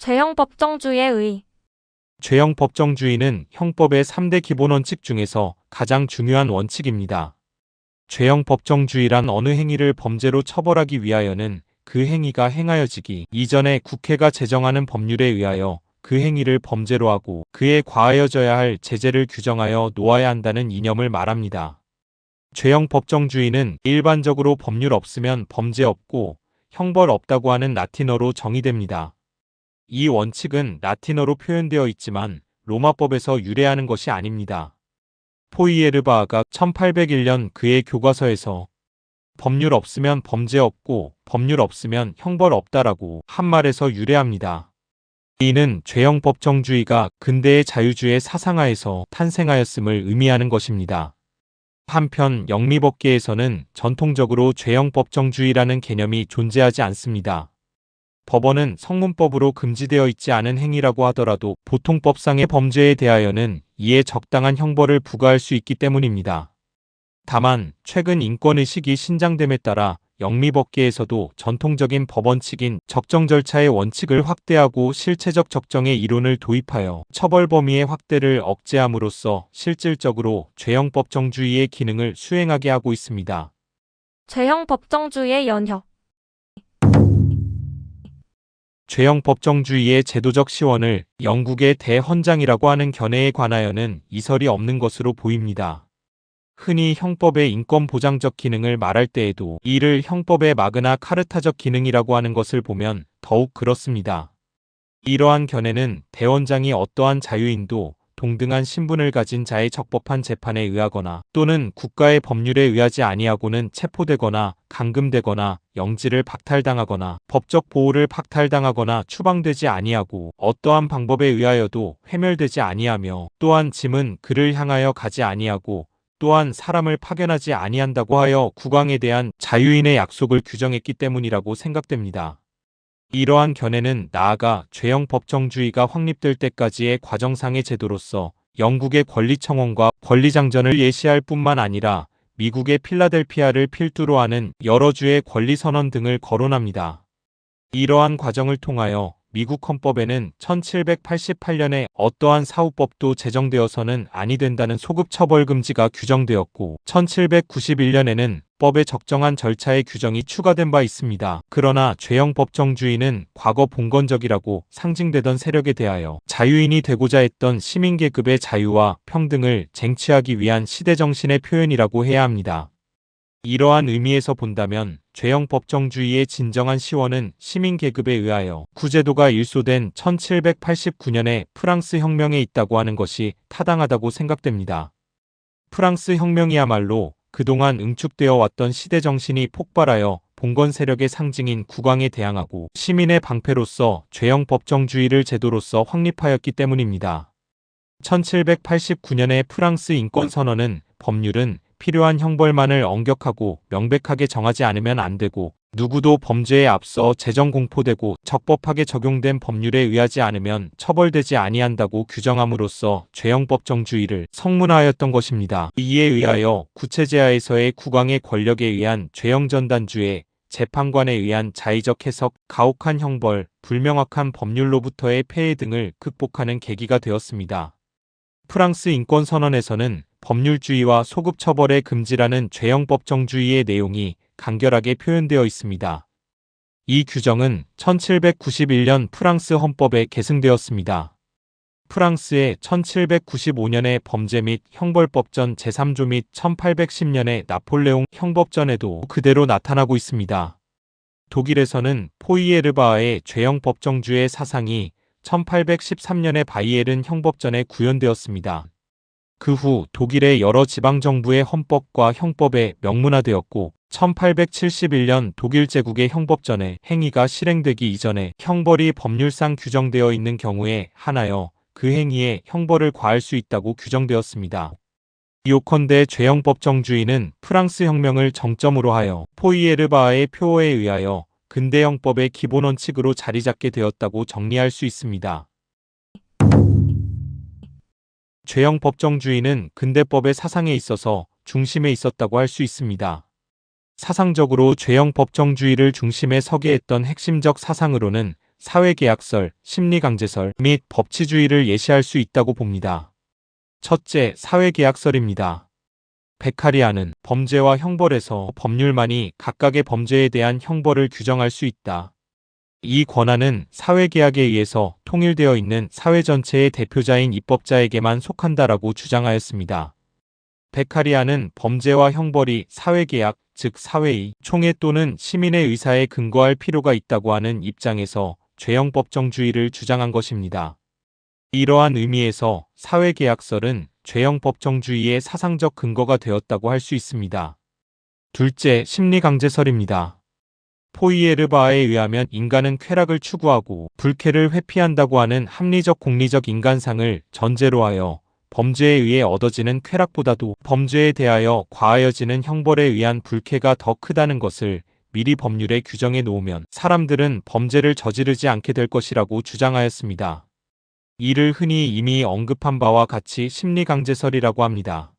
죄형 법정주의의 의. 죄형 법정주의는 형법의 3대 기본 원칙 중에서 가장 중요한 원칙입니다. 죄형 법정주의란 어느 행위를 범죄로 처벌하기 위하여는 그 행위가 행하여지기 이전에 국회가 제정하는 법률에 의하여 그 행위를 범죄로 하고 그에 과하여져야 할 제재를 규정하여 놓아야 한다는 이념을 말합니다. 죄형 법정주의는 일반적으로 법률 없으면 범죄 없고 형벌 없다고 하는 라틴어로 정의됩니다. 이 원칙은 라틴어로 표현되어 있지만 로마법에서 유래하는 것이 아닙니다. 포이에르바아가 1801년 그의 교과서에서 법률 없으면 범죄 없고 법률 없으면 형벌 없다라고 한 말에서 유래합니다. 이는 죄형 법정주의가 근대의 자유주의 사상하에서 탄생하였음을 의미하는 것입니다. 한편 영미법계에서는 전통적으로 죄형 법정주의라는 개념이 존재하지 않습니다. 법원은 성문법으로 금지되어 있지 않은 행위라고 하더라도 보통법상의 범죄에 대하여는 이에 적당한 형벌을 부과할 수 있기 때문입니다. 다만 최근 인권의식이 신장됨에 따라 영미법계에서도 전통적인 법원칙인 적정 절차의 원칙을 확대하고 실체적 적정의 이론을 도입하여 처벌 범위의 확대를 억제함으로써 실질적으로 죄형 법정주의의 기능을 수행하게 하고 있습니다. 죄형 법정주의의 연혁. 죄형 법정주의의 제도적 시원을 영국의 대헌장이라고 하는 견해에 관하여는 이설이 없는 것으로 보입니다. 흔히 형법의 인권보장적 기능을 말할 때에도 이를 형법의 마그나 카르타적 기능이라고 하는 것을 보면 더욱 그렇습니다. 이러한 견해는 대헌장이 어떠한 자유인도 동등한 신분을 가진 자의 적법한 재판에 의하거나 또는 국가의 법률에 의하지 아니하고는 체포되거나 감금되거나 영지를 박탈당하거나 법적 보호를 박탈당하거나 추방되지 아니하고 어떠한 방법에 의하여도 회멸되지 아니하며 또한 짐은 그를 향하여 가지 아니하고 또한 사람을 파견하지 아니한다고 하여 국왕에 대한 자유인의 약속을 규정했기 때문이라고 생각됩니다. 이러한 견해는 나아가 죄형 법정주의가 확립될 때까지의 과정상의 제도로서 영국의 권리청원과 권리장전을 예시할 뿐만 아니라 미국의 필라델피아를 필두로 하는 여러 주의 권리선언 등을 거론합니다. 이러한 과정을 통하여 미국 헌법에는 1788년에 어떠한 사후법도 제정되어서는 아니 된다는 소급처벌 금지가 규정되었고 1791년에는 법의 적정한 절차의 규정이 추가된 바 있습니다. 그러나 죄형 법정주의는 과거 봉건적이라고 상징되던 세력에 대하여 자유인이 되고자 했던 시민계급의 자유와 평등을 쟁취하기 위한 시대정신의 표현이라고 해야 합니다. 이러한 의미에서 본다면 죄형 법정주의의 진정한 시원은 시민계급에 의하여 구제도가 일소된 1789년의 프랑스 혁명에 있다고 하는 것이 타당하다고 생각됩니다. 프랑스 혁명이야말로 그동안 응축되어 왔던 시대정신이 폭발하여 봉건 세력의 상징인 국왕에 대항하고 시민의 방패로서 죄형 법정주의를 제도로서 확립하였기 때문입니다. 1789년의 프랑스 인권선언은 법률은 필요한 형벌만을 엄격하고 명백하게 정하지 않으면 안 되고 누구도 범죄에 앞서 재정공포되고 적법하게 적용된 법률에 의하지 않으면 처벌되지 아니한다고 규정함으로써 죄형 법정주의를 성문화하였던 것입니다. 이에 의하여 구체제하에서의 국왕의 권력에 의한 죄형 전단주의, 재판관에 의한 자의적 해석, 가혹한 형벌, 불명확한 법률로부터의 폐해 등을 극복하는 계기가 되었습니다. 프랑스 인권선언에서는 법률주의와 소급처벌의 금지라는 죄형 법정주의의 내용이 간결하게 표현되어 있습니다. 이 규정은 1791년 프랑스 헌법에 계승되었습니다. 프랑스의 1795년의 범죄 및 형벌법전 제3조 및 1810년의 나폴레옹 형법전에도 그대로 나타나고 있습니다. 독일에서는 포이에르바아의 죄형 법정주의 사상이 1813년의 바이에른 형법전에 구현되었습니다. 그 후 독일의 여러 지방정부의 헌법과 형법에 명문화되었고 1871년 독일 제국의 형법전에 행위가 실행되기 이전에 형벌이 법률상 규정되어 있는 경우에 한하여 그 행위에 형벌을 과할 수 있다고 규정되었습니다. 요컨대 죄형 법정주의는 프랑스 혁명을 정점으로 하여 포이에르바아의 표어에 의하여 근대형법의 기본 원칙으로 자리잡게 되었다고 정리할 수 있습니다. 죄형 법정주의는 근대법의 사상에 있어서 중심에 있었다고 할 수 있습니다. 사상적으로 죄형 법정주의를 중심에 서게 했던 핵심적 사상으로는 사회계약설, 심리강제설 및 법치주의를 예시할 수 있다고 봅니다. 첫째, 사회계약설입니다. 베카리아는 범죄와 형벌에서 법률만이 각각의 범죄에 대한 형벌을 규정할 수 있다. 이 권한은 사회계약에 의해서 통일되어 있는 사회 전체의 대표자인 입법자에게만 속한다라고 주장하였습니다. 베카리아는 범죄와 형벌이 사회계약, 즉 사회의 총회 또는 시민의 의사에 근거할 필요가 있다고 하는 입장에서 죄형법정주의를 주장한 것입니다. 이러한 의미에서 사회계약설은 죄형법정주의의 사상적 근거가 되었다고 할 수 있습니다. 둘째, 심리강제설입니다. 포이에르바에 의하면 인간은 쾌락을 추구하고 불쾌를 회피한다고 하는 합리적 공리적 인간상을 전제로 하여 범죄에 의해 얻어지는 쾌락보다도 범죄에 대하여 과하여지는 형벌에 의한 불쾌가 더 크다는 것을 미리 법률에 규정해 놓으면 사람들은 범죄를 저지르지 않게 될 것이라고 주장하였습니다. 이를 흔히 이미 언급한 바와 같이 심리강제설이라고 합니다.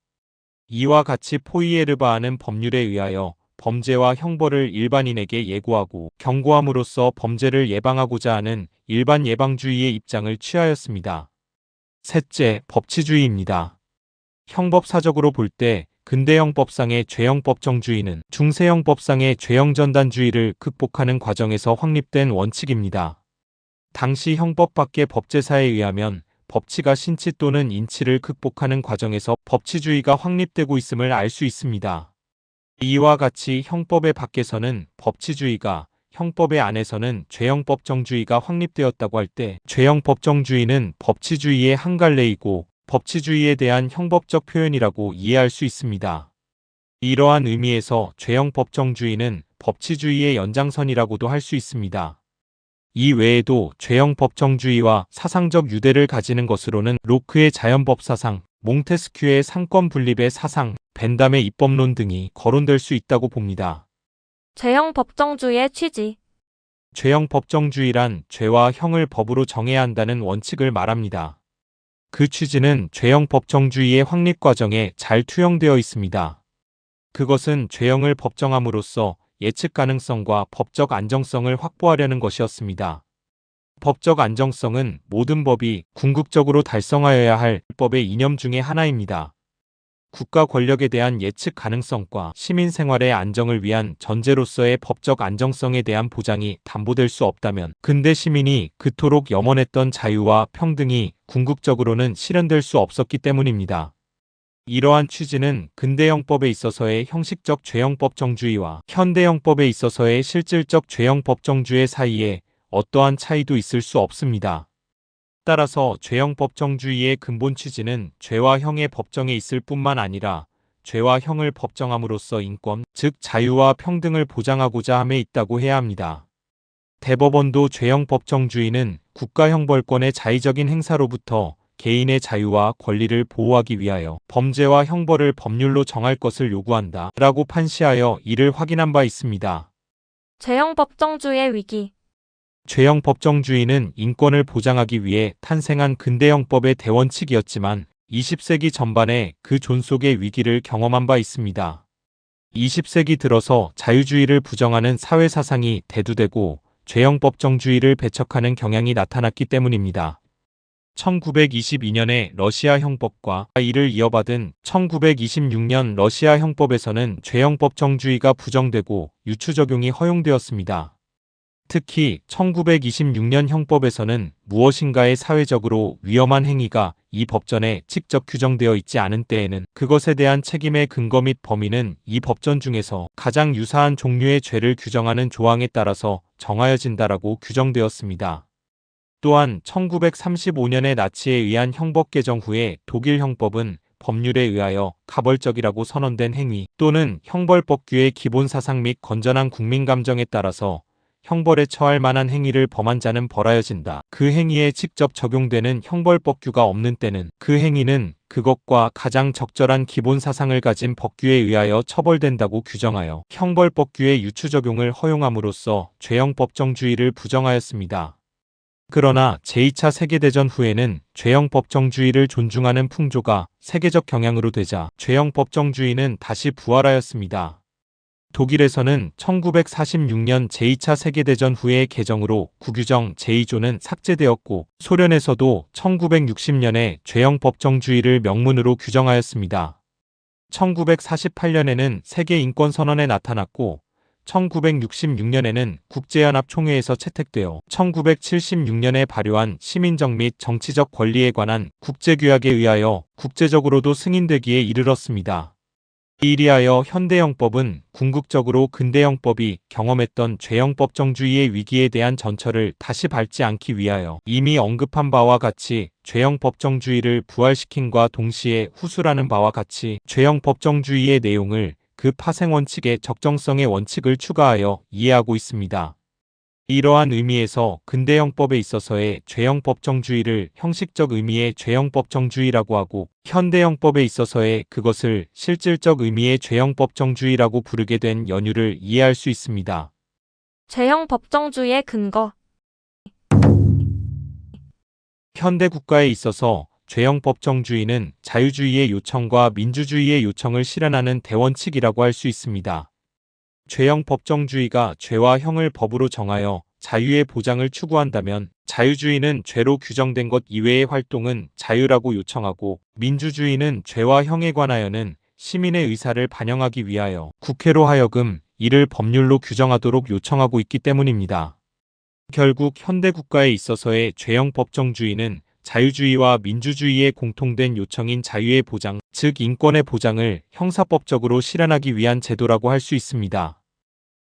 이와 같이 포이에르바하는 법률에 의하여 범죄와 형벌을 일반인에게 예고하고 경고함으로써 범죄를 예방하고자 하는 일반 예방주의의 입장을 취하였습니다. 셋째, 법치주의입니다. 형법사적으로 볼 때 근대형법상의 죄형법정주의는 중세형법상의 죄형전단주의를 극복하는 과정에서 확립된 원칙입니다. 당시 형법 밖의 법제사에 의하면 법치가 신치 또는 인치를 극복하는 과정에서 법치주의가 확립되고 있음을 알 수 있습니다. 이와 같이 형법의 밖에서는 법치주의가, 형법의 안에서는 죄형법정주의가 확립되었다고 할 때 죄형법정주의는 법치주의의 한 갈래이고 법치주의에 대한 형법적 표현이라고 이해할 수 있습니다. 이러한 의미에서 죄형법정주의는 법치주의의 연장선이라고도 할 수 있습니다. 이 외에도 죄형법정주의와 사상적 유대를 가지는 것으로는 로크의 자연법 사상, 몽테스큐의 상권 분립의 사상, 벤담의 입법론 등이 거론될 수 있다고 봅니다. 죄형법정주의의 취지. 죄형법정주의란 죄와 형을 법으로 정해야 한다는 원칙을 말합니다. 그 취지는 죄형법정주의의 확립 과정에 잘 투영되어 있습니다. 그것은 죄형을 법정함으로써 예측 가능성과 법적 안정성을 확보하려는 것이었습니다. 법적 안정성은 모든 법이 궁극적으로 달성하여야 할 법의 이념 중의 하나입니다. 국가 권력에 대한 예측 가능성과 시민 생활의 안정을 위한 전제로서의 법적 안정성에 대한 보장이 담보될 수 없다면 근대 시민이 그토록 염원했던 자유와 평등이 궁극적으로는 실현될 수 없었기 때문입니다. 이러한 취지는 근대형법에 있어서의 형식적 죄형법정주의와 현대형법에 있어서의 실질적 죄형법정주의 사이에 어떠한 차이도 있을 수 없습니다. 따라서 죄형법정주의의 근본 취지는 죄와 형의 법정에 있을 뿐만 아니라 죄와 형을 법정함으로써 인권, 즉 자유와 평등을 보장하고자 함에 있다고 해야 합니다. 대법원도 죄형법정주의는 국가형벌권의 자의적인 행사로부터 개인의 자유와 권리를 보호하기 위하여 범죄와 형벌을 법률로 정할 것을 요구한다 라고 판시하여 이를 확인한 바 있습니다. 죄형법정주의의 위기. 죄형법정주의는 인권을 보장하기 위해 탄생한 근대형법의 대원칙이었지만 20세기 전반에 그 존속의 위기를 경험한 바 있습니다. 20세기 들어서 자유주의를 부정하는 사회사상이 대두되고 죄형법정주의를 배척하는 경향이 나타났기 때문입니다. 1922년의 러시아 형법과 이를 이어받은 1926년 러시아 형법에서는 죄형법정주의가 부정되고 유추 적용이 허용되었습니다. 특히 1926년 형법에서는 무엇인가의 사회적으로 위험한 행위가 이 법전에 직접 규정되어 있지 않은 때에는 그것에 대한 책임의 근거 및 범위는 이 법전 중에서 가장 유사한 종류의 죄를 규정하는 조항에 따라서 정하여진다라고 규정되었습니다. 또한 1935년의 나치에 의한 형법 개정 후에 독일 형법은 법률에 의하여 가벌적이라고 선언된 행위 또는 형벌법규의 기본 사상 및 건전한 국민 감정에 따라서 형벌에 처할 만한 행위를 범한 자는 벌하여진다. 그 행위에 직접 적용되는 형벌법규가 없는 때는 그 행위는 그것과 가장 적절한 기본 사상을 가진 법규에 의하여 처벌된다고 규정하여 형벌법규의 유추 적용을 허용함으로써 죄형법정주의를 부정하였습니다. 그러나 제2차 세계대전 후에는 죄형법정주의를 존중하는 풍조가 세계적 경향으로 되자 죄형법정주의는 다시 부활하였습니다. 독일에서는 1946년 제2차 세계대전 후의 개정으로 구규정 제2조는 삭제되었고, 소련에서도 1960년에 죄형 법정주의를 명문으로 규정하였습니다. 1948년에는 세계인권선언에 나타났고, 1966년에는 국제연합 총회에서 채택되어 1976년에 발효한 시민적 및 정치적 권리에 관한 국제규약에 의하여 국제적으로도 승인되기에 이르렀습니다. 이리하여 현대형법은 궁극적으로 근대형법이 경험했던 죄형 법정주의의 위기에 대한 전철을 다시 밟지 않기 위하여 이미 언급한 바와 같이 죄형 법정주의를 부활시킨과 동시에 후수라는 바와 같이 죄형 법정주의의 내용을 그 파생 원칙의 적정성의 원칙을 추가하여 이해하고 있습니다. 이러한 의미에서 근대형법에 있어서의 죄형 법정주의를 형식적 의미의 죄형 법정주의라고 하고, 현대형법에 있어서의 그것을 실질적 의미의 죄형 법정주의라고 부르게 된 연유를 이해할 수 있습니다. 죄형 법정주의의 근거. 현대 국가에 있어서 죄형 법정주의는 자유주의의 요청과 민주주의의 요청을 실현하는 대원칙이라고 할 수 있습니다. 죄형 법정주의가 죄와 형을 법으로 정하여 자유의 보장을 추구한다면, 자유주의는 죄로 규정된 것 이외의 활동은 자유라고 요청하고, 민주주의는 죄와 형에 관하여는 시민의 의사를 반영하기 위하여 국회로 하여금 이를 법률로 규정하도록 요청하고 있기 때문입니다. 결국 현대 국가에 있어서의 죄형 법정주의는 자유주의와 민주주의의 공통된 요청인 자유의 보장, 즉 인권의 보장을 형사법적으로 실현하기 위한 제도라고 할 수 있습니다.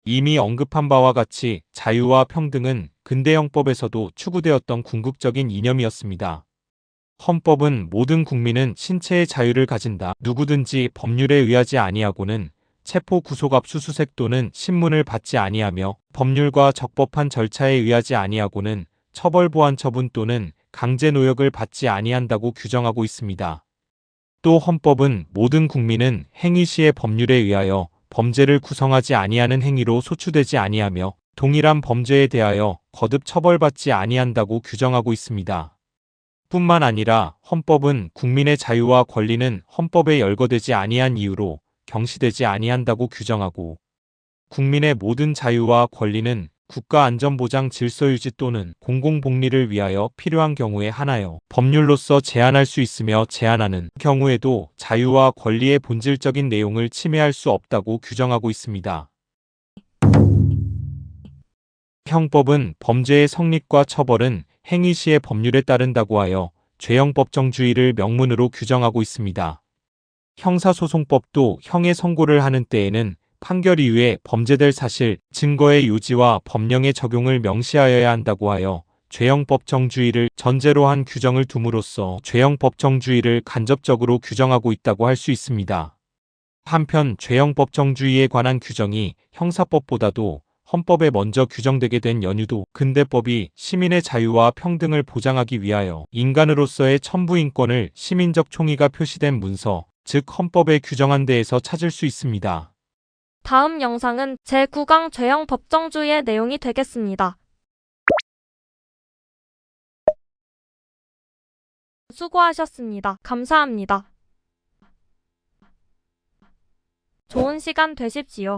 이미 언급한 바와 같이 자유와 평등은 근대형법에서도 추구되었던 궁극적인 이념이었습니다. 헌법은 모든 국민은 신체의 자유를 가진다. 누구든지 법률에 의하지 아니하고는 체포 구속압수수색 또는 신문을 받지 아니하며, 법률과 적법한 절차에 의하지 아니하고는 처벌 보안 처분 또는 강제 노역을 받지 아니한다고 규정하고 있습니다. 또 헌법은 모든 국민은 행위 시의 법률에 의하여 범죄를 구성하지 아니하는 행위로 소추되지 아니하며 동일한 범죄에 대하여 거듭 처벌받지 아니한다고 규정하고 있습니다. 뿐만 아니라 헌법은 국민의 자유와 권리는 헌법에 열거되지 아니한 이유로 경시되지 아니한다고 규정하고, 국민의 모든 자유와 권리는 국가안전보장 질서유지 또는 공공복리를 위하여 필요한 경우에 한하여 법률로서 제한할 수 있으며, 제한하는 경우에도 자유와 권리의 본질적인 내용을 침해할 수 없다고 규정하고 있습니다. 형법은 범죄의 성립과 처벌은 행위 시의 법률에 따른다고 하여 죄형 법정주의를 명문으로 규정하고 있습니다. 형사소송법도 형의 선고를 하는 때에는 판결 이후에 범죄될 사실, 증거의 요지와 법령의 적용을 명시하여야 한다고 하여 죄형 법정주의를 전제로 한 규정을 둠으로써 죄형 법정주의를 간접적으로 규정하고 있다고 할 수 있습니다. 한편 죄형 법정주의에 관한 규정이 형사법보다도 헌법에 먼저 규정되게 된 연유도, 근대법이 시민의 자유와 평등을 보장하기 위하여 인간으로서의 천부인권을 시민적 총의가 표시된 문서, 즉 헌법에 규정한 데에서 찾을 수 있습니다. 다음 영상은 제9강 죄형 법정주의의 내용이 되겠습니다. 수고하셨습니다. 감사합니다. 좋은 시간 되십시오.